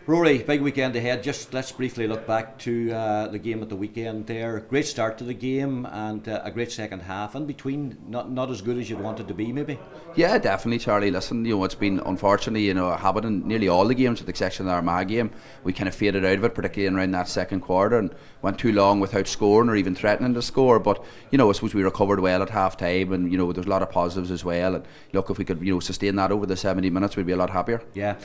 Rory, big weekend ahead. Just let's briefly look back to the game at the weekend there. Great start to the game and a great second half. In between, not as good as you'd wanted to be, maybe? Yeah, definitely, Charlie. Listen, it's been unfortunately, a habit in nearly all the games with the exception of the Armagh game. We kind of faded out of it, particularly in around that second quarter, and went too long without scoring or even threatening to score. But, I suppose we recovered well at half time, and, there's a lot of positives as well. And look, if we could, sustain that over the 70 minutes, we'd be a lot happier. Yeah.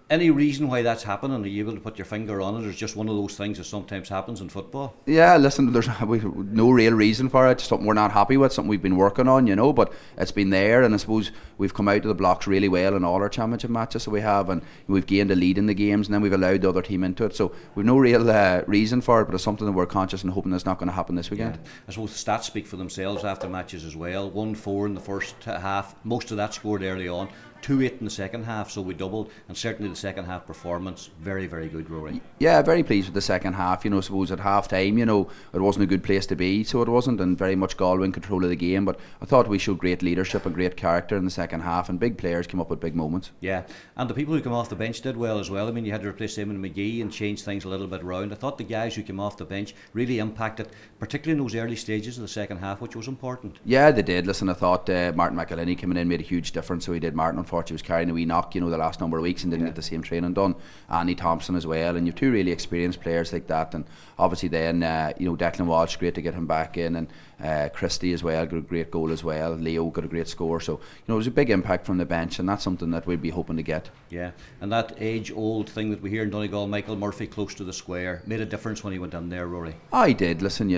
Any reason why that's happening? Are you able to put your finger on it, or is it just one of those things that sometimes happens in football? Yeah, listen, there's no real reason for it. It's something we're not happy with, something we've been working on, but it's been there, and I suppose we've come out of the blocks really well in all our championship matches that we have, and we've gained a lead in the games, and then we've allowed the other team into it. So we've no real reason for it, but it's something that we're conscious and hoping that's not going to happen this weekend. Yeah. I suppose the stats speak for themselves after matches as well. 1-4 in the first half, most of that scored early on. 2-8 in the second half, so we doubled, and certainly the second half performance very, very good, Rory. Yeah, very pleased with the second half. I suppose at half time, it wasn't a good place to be, so it wasn't, and very much Galway in control of the game. But I thought we showed great leadership and great character in the second half, and big players came up with big moments. Yeah, and the people who came off the bench did well as well. I mean, you had to replace Eamon McGee and change things a little bit around. I thought the guys who came off the bench really impacted, particularly in those early stages of the second half, which was important. Yeah, they did. Listen, I thought Martin McElhinney coming in made a huge difference. So he did. Martin, unfortunately, was carrying a wee knock, the last number of weeks and didn't get the same training done. Andy Thompson as well, and you've two really experienced players like that. And obviously then, Declan Walsh, great to get him back in, and Christie as well got a great goal as well. Leo got a great score. So it was a big impact from the bench, and that's something that we'd be hoping to get. Yeah, and that age-old thing that we hear in Donegal, Michael Murphy close to the square, made a difference when he went in there, Rory. I did. Listen,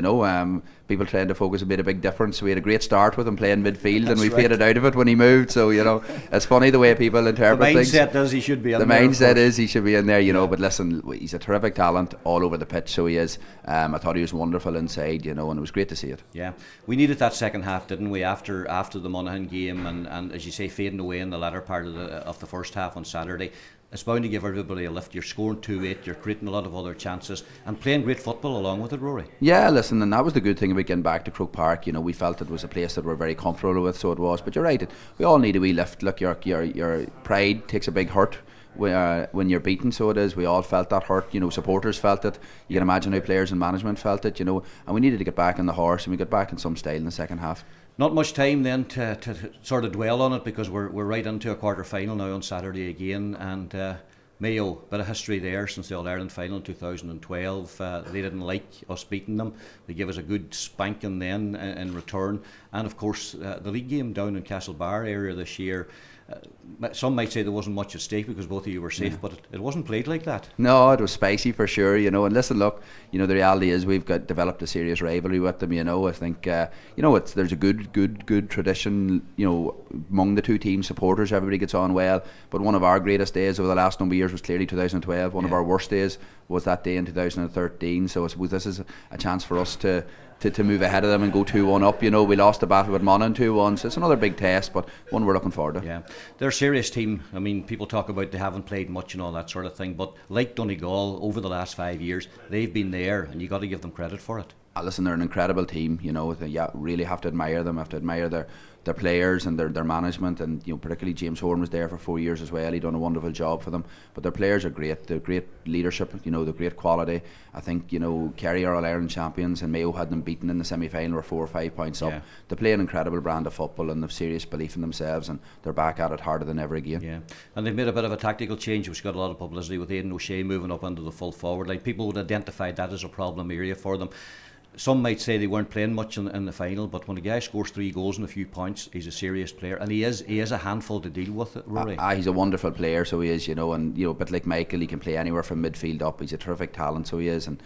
people trying to focus made a big difference. We had a great start with him playing midfield, and we faded out of it when he moved. So it's funny the way people interpret things. The mindset is he should be in there. The mindset is he should be in there, But listen, he's a terrific talent all over the pitch. So he is. I thought he was wonderful inside, and it was great to see it. Yeah, we needed that second half, didn't we? After the Monaghan game, and as you say, fading away in the latter part of the first half on Saturday. It's bound to give everybody a lift. You're scoring 2-8, you're creating a lot of other chances and playing great football along with it, Rory. Yeah, listen, and that was the good thing about getting back to Croke Park. We felt it was a place that we're very comfortable with, so it was. But you're right, we all need a wee lift. Look, your pride takes a big hurt when you're beaten, so it is. We all felt that hurt, supporters felt it. You can imagine how players and management felt it, and we needed to get back on the horse, and we got back in some style in the second half. Not much time then to sort of dwell on it, because we're right into a quarter final now on Saturday again, and Mayo, bit of history there since the All-Ireland final in 2012. They didn't like us beating them. They gave us a good spanking then in return, and of course the league game down in Castlebar area this year. Some might say there wasn't much at stake because both of you were safe, but it wasn't played like that. No, it was spicy for sure, and listen, look, the reality is we've developed a serious rivalry with them, I think, there's a good tradition, among the two teams, supporters, everybody gets on well, but one of our greatest days over the last number of years was clearly 2012, one of our worst days was that day in 2013, so I suppose this is a chance for us to move ahead of them and go 2-1 up. We lost the battle with Monaghan 2-1, so it's another big test, but one we're looking forward to. Yeah, they're a serious team. I mean, people talk about they haven't played much and all that sort of thing, but like Donegal, over the last 5 years, they've been there, and you got to give them credit for it. Listen, they're an incredible team. Really have to admire them. Have to admire their players and their management, and particularly James Horn was there for 4 years as well. He done a wonderful job for them. But their players are great. They're great leadership. They're great quality. I think Kerry are All-Ireland champions, and Mayo had them beaten in the semi-final, or 4 or 5 points up. They play an incredible brand of football, and they've serious belief in themselves, and they're back at it harder than ever again. Yeah, and they've made a bit of a tactical change which got a lot of publicity with Aidan O'Shea moving up into the full forward line. People would identify that as a problem area for them. Some might say they weren't playing much in the final, but when a guy scores 3 goals and a few points, he's a serious player, and he is a handful to deal with, Rory. He's a wonderful player, so he is, and a bit like Michael, he can play anywhere from midfield up. He's a terrific talent, so he is, and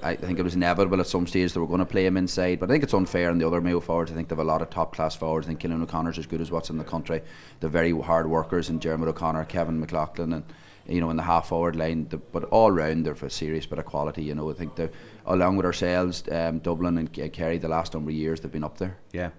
I think it was inevitable at some stage they were going to play him inside, but I think it's unfair on the other Mayo forwards. I think they have a lot of top class forwards. I think Killian O'Connor's as good as what's in the country. They're very hard workers, and Jeremy O'Connor, Kevin McLaughlin, and in the half forward line, but all round they're for a serious bit of quality. I think they're, along with ourselves, Dublin and Kerry, the last number of years they've been up there. Yeah.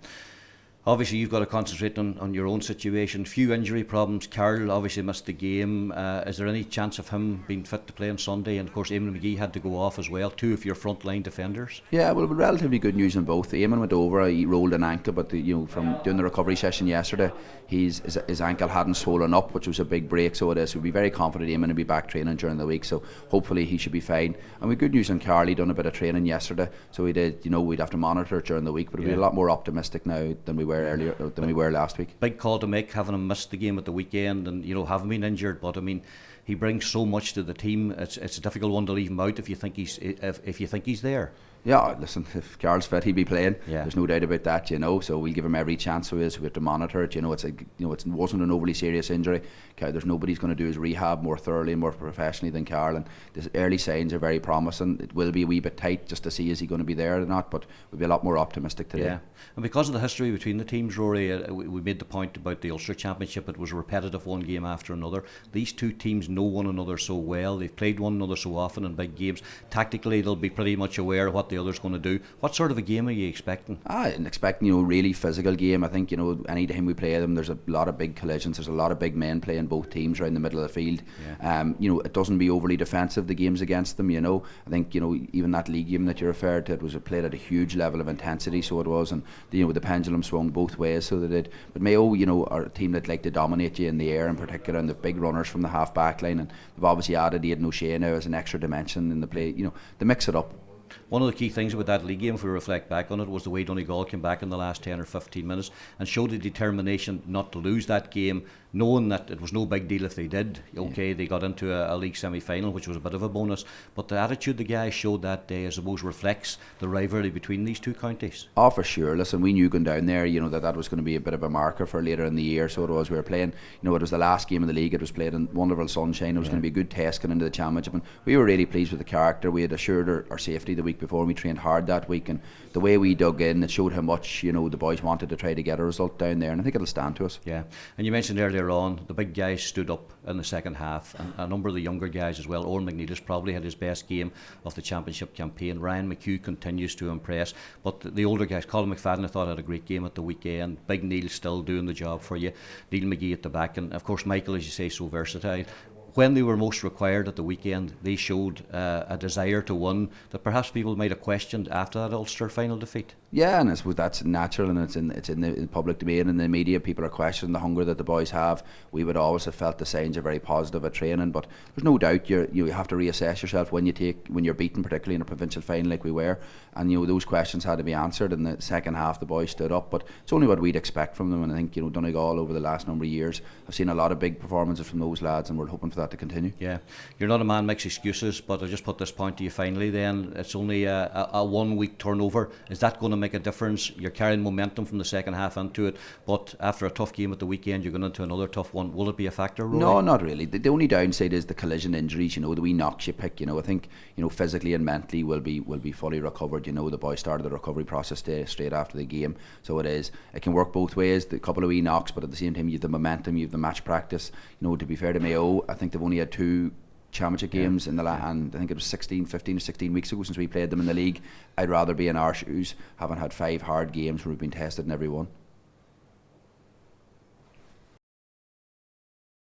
Obviously, you've got to concentrate on your own situation. Few injury problems. Carroll obviously missed the game. Is there any chance of him being fit to play on Sunday? And of course, Eamon McGee had to go off as well. Two of your frontline defenders. Yeah, well, relatively good news on both. Eamon went over. He rolled an ankle, but from doing the recovery session yesterday, his ankle hadn't swollen up, which was a big break. So it is. We'll be very confident Eamon will be back training during the week. So hopefully he should be fine. And with good news on Carroll, he done a bit of training yesterday. So we did. We'd have to monitor it during the week, but we'll be a lot more optimistic now than we were earlier, than we were last week. Big call to make, having him missed the game at the weekend, and haven't been injured. But I mean, he brings so much to the team. It's a difficult one to leave him out if you think he's there. Yeah, listen, if Carl's fit, he'll be playing. Yeah. There's no doubt about that, So we'll give him every chance. So we have to monitor it. It wasn't an overly serious injury. There's nobody's going to do his rehab more thoroughly and more professionally than Carl. And the early signs are very promising. It will be a wee bit tight just to see is he going to be there or not, but we'll be a lot more optimistic today. Yeah, and because of the history between the teams, Rory, we made the point about the Ulster Championship. It was repetitive, one game after another. These two teams know one another so well. They've played one another so often in big games. Tactically, they'll be pretty much aware of what the other's going to do. What sort of a game are you expecting? I'm expecting, really physical game. I think, any time we play them, there's a lot of big collisions. There's a lot of big men playing both teams around the middle of the field. Yeah. It doesn't be overly defensive, the games against them, I think, even that league game that you referred to, it was played at a huge level of intensity, so it was, and the pendulum swung both ways, so they did. But Mayo, are a team that like to dominate you in the air in particular, and the big runners from the half back line, and they've obviously added Aidan O'Shea now as an extra dimension in the play. They mix it up. One of the key things about that league game, if we reflect back on it, was the way Donegal came back in the last 10 or 15 minutes and showed the determination not to lose that game, knowing that it was no big deal if they did. Okay, they got into a league semi-final, which was a bit of a bonus, but the attitude the guys showed that day, I suppose, reflects the rivalry between these two counties. Oh, for sure. Listen, we knew going down there, that was going to be a bit of a marker for later in the year, so it was. We were playing, it was the last game of the league, it was played in wonderful sunshine, it was going to be a good test going into the championship, and we were really pleased with the character. We had assured our safety the week before, and we trained hard that week, and the way we dug in, it showed how much, the boys wanted to try to get a result down there, and I think it'll stand to us. Yeah, and you mentioned earlier on, the big guys stood up in the second half, and a number of the younger guys as well. Owen McNeilis probably had his best game of the championship campaign. Ryan McHugh continues to impress, but the older guys, Colin McFadden, I thought had a great game at the weekend. Big Neil still doing the job for you. Neil McGee at the back, and of course Michael, as you say, so versatile. When they were most required at the weekend, they showed a desire to win that perhaps people might have questioned after that Ulster final defeat. Yeah, and I suppose that's natural, and it's in the public domain and the media. People are questioning the hunger that the boys have. We would always have felt the signs are very positive at training, but there's no doubt you have to reassess yourself when you're beaten, particularly in a provincial final like we were, and those questions had to be answered. In the second half, the boys stood up, but it's only what we'd expect from them. And I think Donegal over the last number of years, I've seen a lot of big performances from those lads, and we're hoping for that to continue. Yeah, you're not a man makes excuses, but I'll just put this point to you finally. Then it's only a 1 week turnover. Is that going to make a difference? You're carrying momentum from the second half into it, but after a tough game at the weekend, you're going into another tough one. Will it be a factor, Rory? No, not really. The only downside is the collision injuries. The wee knocks you pick. I think physically and mentally will be fully recovered. The boys started the recovery process straight after the game, so it can work both ways. The couple of wee knocks, but at the same time you have the momentum, you have the match practice. To be fair to Mayo, I think they've only had 2 championship games and I think it was 15 or 16 weeks ago since we played them in the league. I'd rather be in our shoes, having had 5 hard games where we've been tested in every one.